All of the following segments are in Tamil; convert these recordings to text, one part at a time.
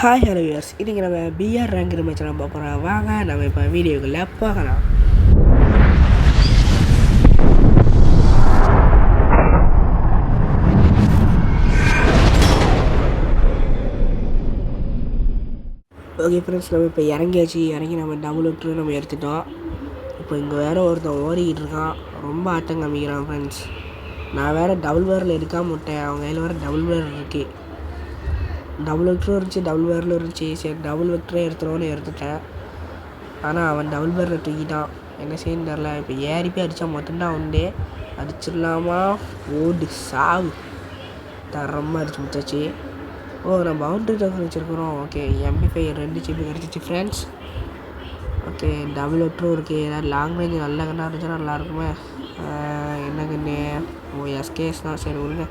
ஹாய் ஹலோ வியூவர்ஸ், இன்றைக்கி நம்ம பிஆர் ரேங்க் மேட்ச் நம்ம பார்க்குறோம். வாங்க நம்ம இப்போ வீடியோக்குள்ளே பார்க்கலாம். ஓகே ஃப்ரெண்ட்ஸ், நம்ம இப்போ இறங்கி நம்ம டபுள் விட்டு நம்ம எடுத்துட்டோம். இப்போ இங்கே வேறு ஒருத்தன் ஓடிக்கிட்டு இருக்கான், ரொம்ப ஆட்டம் காமிக்கிறான் ஃப்ரெண்ட்ஸ். நான் வேறு டபுள் வேரில் எடுக்காமல் விட்டேன், அவங்க கையில் வேறு டபுள் வேர் இருக்குது. டபுள் வெக்டரும் இருந்துச்சு, டபுள் வேரில் இருந்துச்சு. சரி, டபுள் வெக்டரே எடுத்துருவோன்னு எடுத்துட்டேன். ஆனால் அவன் டபுள் வேரில் தூக்கிட்டான், என்ன செய்யணும்னு தெரில. இப்போ ஏறி போய் அடித்தா மட்டும்தான் உண்டு. அடிச்சிடலாமா? ஓடு சாவு, தரமாக அடிச்சு முடிச்சாச்சு. நம்ம பவுண்ட்ரி டோக்கன் வச்சுருக்குறோம். ஓகே, MP5 2 ஜிபி கிடச்சிச்சு ஃப்ரெண்ட்ஸ். ஓகே, டபுள் வெக்டரும் இருக்குது. ஏதாவது லாங் ரேஞ்சு நல்ல கண்ணாக இருந்துச்சுன்னா நல்லாயிருக்குமே. என்ன கண்ணு? எஸ்கேஸ் தான். சரி விடுங்க,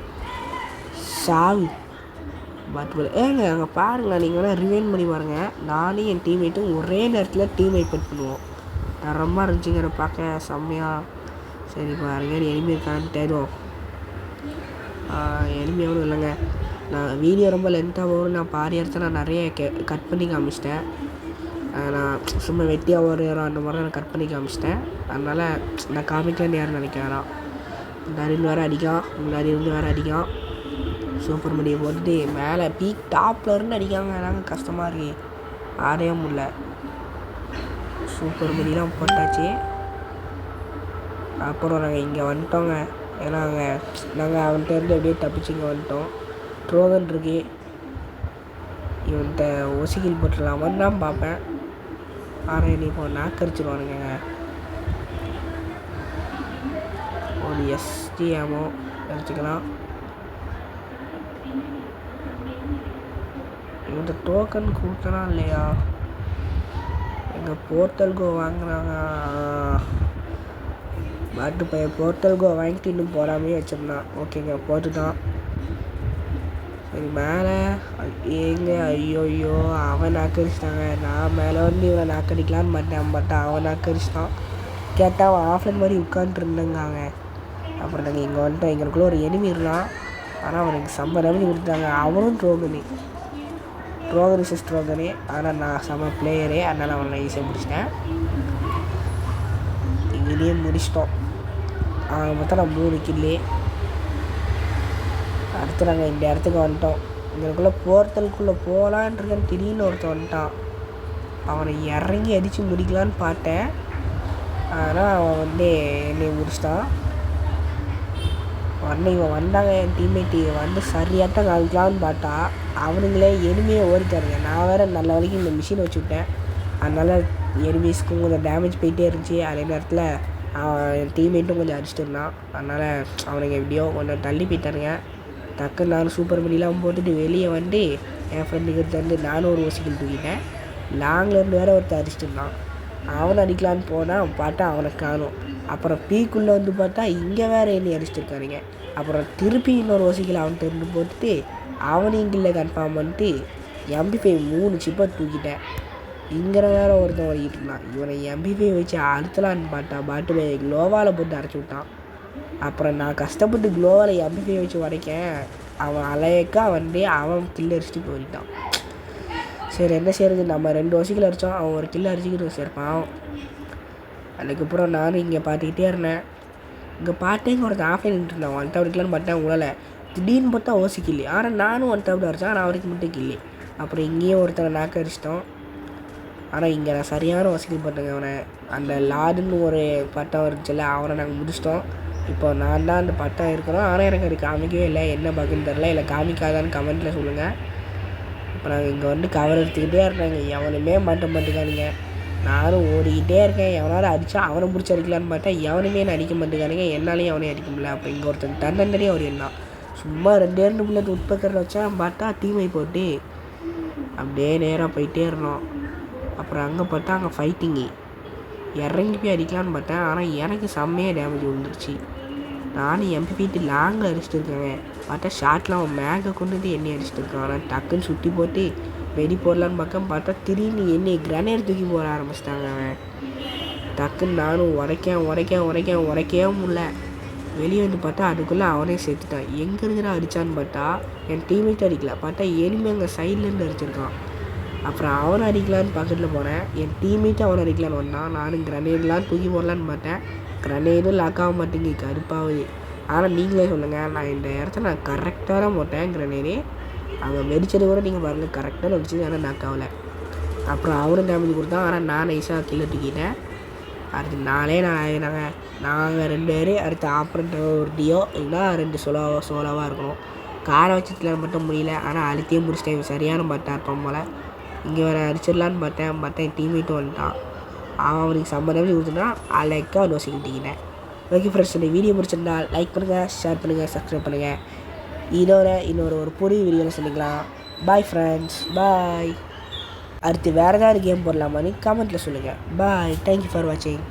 சாவு. பட் அங்கே பாருங்களேன், நீங்கள் வேணால் ரிவைன் பண்ணி பாருங்கள். நானும் என் டீம்மேட்டும் ஒரே நேரத்தில் டீம் வைப்பட் பண்ணுவோம். தரமாக இருந்துச்சுங்கிற பார்க்க செம்மையாக. சரி பாருங்க, எனிமி இருக்கான்னு தேடும். எனிமி எவ்வளோ இல்லைங்க. நான் வீடியோ ரொம்ப லென்த்தாக போகும். நான் பாதி இடத்த நான் நிறைய கட் பண்ணி காமிச்சிட்டேன். நான் சும்மா வெட்டியாக ஒரு நேரம் அந்த மாதிரி நான் கட் பண்ணி காமிச்சிட்டேன். அதனால் நான் காமிக்கலன்னு யாரும் நினைக்கிறான். முன்னாடி வேறு அடிக்கான், முன்னாடி இருந்து வேறு அடிக்கான். சூப்பர் மணியை போட்டுட்டு மேலே பீக் டாப்பில் இருந்து அடிக்காங்க. நாங்கள் கஷ்டமாக இருக்கு, ஆடவே முடியல. சூப்பர் மணிலாம் போட்டாச்சு. அப்புறம் நாங்கள் இங்கே வந்துட்டோங்க. ஏன்னா நாங்கள் அவன்கிட்ட இருந்து அப்படியே தப்பிச்சு இங்கே வந்துட்டோம். ட்ரோகன் இருக்கு, இவன்கிட்ட ஒசிக்கில் போட்டுடலாமான்னு தான் பார்ப்பேன். ஆனால் என்னை இப்போ நாக்கரிச்சிடுவானுங்க. ஒரு எஸ்டி ஆமோ எடுத்துக்கலாம். இந்த டோக்கன் கொடுத்தனா இல்லையா? எங்கள் போர்ட்டல் கோ வாங்கினாங்க. பாட்டு பையன் போர்ட்டல் கோ வாங்கிட்டு இன்னும் போடாமே வச்சிருந்தான். ஓகேங்க, போட்டுட்டான். சரி, மேலே எங்கே? ஐயோ, அவன் நாக்கரிச்சிட்டாங்க. நான் மேலே வந்து இவனை நாக்கடிக்கலான்னு பார்த்தேன், அவன் நாக்கரிச்சிட்டான். கேட்டால் அவன் ஆஃப்லைன் மாதிரி உட்காந்துருந்தாங்க. அப்புறம் நாங்கள் இங்கே வந்துட்டோம். எங்களுக்குள்ளே ஒரு எனிமி இருந்தான், ஆனால் அவனுக்கு செம்ம டேமேஜ் கொடுத்தாங்க. அவனும் ட்ரோகன் ட்ரோகனே. ஆனால் நான் செம்ம பிளேயரே, அதனால் அவனை ஈஸியாக முடிச்சிட்டேன். இங்கேயே முடிச்சிட்டோம். மொத்தம் நான் 3 கில்லு. அடுத்து நாங்கள் இந்த இடத்துக்கு வந்துட்டோம். எங்களுக்குள்ளே போர்ட்டலுக்குள்ளே போகலான்ருக்கேன். திடீர்னு ஒருத்தன் வந்துட்டான். அவனை இறங்கி அடித்து முடிக்கலான்னு பார்த்தேன், ஆனால் அவன் வந்து என்னை முடிச்சிட்டான். இவன் வந்தாங்க, என் டீம்மேட்டு வந்து சரியாட்டம் காமிக்கலான்னு பார்த்தா அவனுங்களே எனிமையை ஓடிட்டாருங்க. நான் வேறு நல்ல வரைக்கும் இந்த மிஷினை வச்சு விட்டேன், அதனால் எனிமீஸ்க்கும் கொஞ்சம் டேமேஜ் போயிட்டே இருந்துச்சு. அதே நேரத்தில் என் டீம்மேட்டும் கொஞ்சம் அடிச்சுட்டு இருந்தான். அதனால் அவனுங்க எப்படியோ கொஞ்சம் தள்ளி போயிட்டாருங்க. டக்குன்னு நானும் சூப்பர் மணிலாம் போட்டுட்டு வெளியே வந்து என் ஃப்ரெண்டுக்கிட்ட வந்து நானும் ஒரு ஓசிக்கில் தூக்கிட்டேன். லாங்லேருந்து வேறு ஒருத்தர் அடிச்சுட்டு இருந்தான். அவனை அடிக்கலான்னு போனால் பார்த்தா அவனை காணும். அப்புறம் பீக்குள்ளே வந்து பார்த்தா இங்கே வேறு என்னை அடிச்சுட்டு இருக்கானுங்க. அப்புறம் திருப்பி இன்னொரு ஓசிக்கில் அவன்கிட்ட இருந்து போட்டுட்டு அவனையும் கில்லை கன்ஃபார்ம் பண்ணிட்டு MP5 3 சிப்பை தூக்கிட்டேன். இங்கே வேறு ஒருத்தன் ஓடிக்கிட்டு இருந்தான். இவனை MP5 வச்சு அழுத்தலான்னு பார்த்தா பாட்டு போய் க்ளோவால் போட்டு அரைச்சி விட்டான். அப்புறம் நான் கஷ்டப்பட்டு க்ளோவால் MP5 வச்சு உடைக்கேன். அவன் அலையக்கா வந்து அவன் கில்லை அடிச்சுட்டு போயிட்டான். சரி, என்ன செய்கிறது? நம்ம 2 ஓசிக்கில் அடித்தோம், அவன் ஒரு கில்லை அடிச்சுக்கிட்டு சேர்ப்பான். அதுக்கப்புறம் நானும் இங்கே பார்த்துக்கிட்டே இருந்தேன். இங்கே பார்த்தேங்க ஒருத்தன் ஆஃப்லைன் இருந்தான். 1 டவுட் இருக்கலான்னு பார்த்தேன், உங்களால் திடீர்னு பார்த்தா ஓசிக்கில்லி. ஆனால் நானும் 1 டவுட் அடித்தேன், ஆனால் அவருக்கு மட்டும் கில்லி. அப்புறம் இங்கேயும் ஒருத்தனை நாக்க அடிச்சிட்டோம். ஆனால் இங்கே நான் சரியான ஓசிக்கில் போட்டேங்க. அவனை அந்த லாடுன்னு ஒரு பட்டம் இருந்துச்சுல்ல, அவனை நாங்கள் முடிச்சிட்டோம். இப்போ நான் தான் அந்த பட்டம் இருக்கிறோம், ஆனால் எனக்கு அது காமிக்கவே இல்லை. என்ன பக்குன்னு தெரில, இல்லை காமிக்காதான்னு கமெண்ட்டில் சொல்லுங்கள். இப்போ நாங்கள் இங்கே வந்து கவர் எடுத்துக்கிட்டே இருக்காங்க. எவனுமே மாட்டேங்கானுங்க. நானும் ஓடிக்கிட்டே இருக்கேன். எவனாலும் அடித்தா அவனை பிடிச்சி அடிக்கலான்னு பார்த்தா எவனுமே நான் அடிக்க மாட்டேங்கானுங்க. என்னாலையும் அவனையும் அடிக்க முடியல. அப்போ இங்கே ஒருத்தன் தண்டனையே ஒரு எண்ணம் சும்மா 2 புல்லட் உட்பக்கரில் வச்சா பார்த்தா டீமை போட்டு அப்படியே நேராக போயிட்டே இருந்தோம். அப்புறம் அங்கே பார்த்தா அங்கே ஃபைட்டிங்கு. இறங்கி போய் அடிக்கலான்னு பார்த்தேன், ஆனால் எனக்கு செம்மையாக டேமேஜ் விழுந்துருச்சு. நானும் MP5 லாங்கில் அடிச்சுட்டு இருக்கேன். பார்த்தா ஷார்ட்லாம் அவன் மேகை கொண்டு வந்து எண்ணெய் அடிச்சுட்டு இருக்கான். ஆனால் டக்குன்னு சுட்டி போட்டு வெடி போடலான்னு பார்க்க பார்த்தா திடீர்னு எண்ணெய் கிரனேட் தூக்கி போட ஆரம்பிச்சிட்டாங்க. அவன் டக்குன்னு நானும் உடைக்கவே முடியல. வெளியே வந்து பார்த்தா அதுக்குள்ளே அவனே சேர்த்துட்டான். எங்கே இருக்கிற அடித்தான்னு பார்த்தா என் டீம்மேட் அடிக்கல, பார்த்தா எனிமே அங்கே சைட்லேருந்து அடிச்சிருக்கான். அப்புறம் அவனை அடிக்கலான்னு பக்கத்தில் போனேன். என் டீம்மேட்டும் அவனை அடிக்கலான்னு வந்தான். நானும் கிரனேட்லாம் தூக்கி போடலான்னு பார்த்தேன். கிரனேடும் லாக் ஆக மாட்டேங்குது, கடுப்பாகுது. ஆனால் நீங்களே சொல்லுங்கள், நான் இந்த இடத்துல நான் கரெக்டாக தான் போட்டேன் கிரனேடு. அவங்க வெடிச்சது கூட நீங்கள் பாருங்கள், கரெக்டாக வெடிச்சது, ஆனால் லாக் ஆகலை. அப்புறம் அவனும் டேமேஜ் கொடுத்தான். ஆனால் நான் நைஸாக கீழே தூக்கிட்டேன். அடுத்து நாங்கள் 2 பேர். அடுத்து ஆப்ரேட்டர் ஒரு டியோ, இல்லைனா 2 சோலோவாக இருக்கணும். காரை வச்சதுல மட்டும் முடியல. ஆனால் அழுத்தியே முடிச்சிட்டேன். சரியான பட்டாக இருப்பான் போல். இங்கே வேறு அடிச்சிடலான்னு பார்த்தேன். என் டீம்மேட்டும் வந்துட்டான். அவனுக்கு செம்ம டேமேஜ் கொடுத்துட்டான். அலைக்கா அவன் வசிக்கிட்டீங்கன்னேன். ஓகே ஃப்ரெண்ட்ஸ், இந்த வீடியோ பிடிச்சிருந்தா லைக் பண்ணுங்கள், ஷேர் பண்ணுங்கள், சப்ஸ்கிரைப் பண்ணுங்கள். இன்னொரு ஒரு புதிய வீடியோவில் சொல்லிக்கலாம். பாய் ஃப்ரெண்ட்ஸ், பாய். அடுத்து வேறு ஏதாவது கேம் போடலாமான்னு கமெண்ட்டில் சொல்லுங்கள். பாய், தேங்க்யூ ஃபார் வாட்சிங்.